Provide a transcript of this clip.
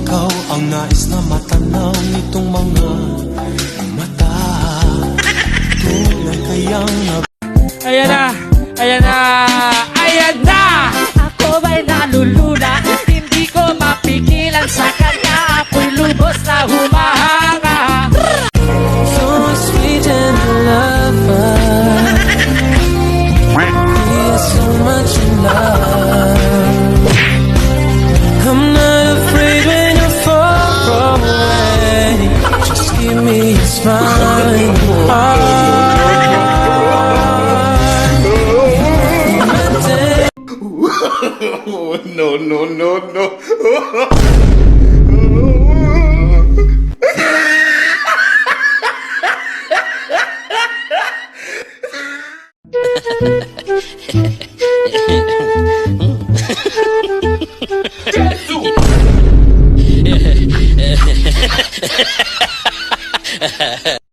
ikaw ang nais na matanaw nitong mga mata. Tulad kayang Ayan na! Ayan na! Ayan na! Ako ba'y nalulula at hindi ko mapigilan sa kanya. Ako'y lubos na humahanga. so sweet and lover. We are so much in love. I'm not afraid when you're far away. Just give me a smile and your heart. Oh, no, no, no, no.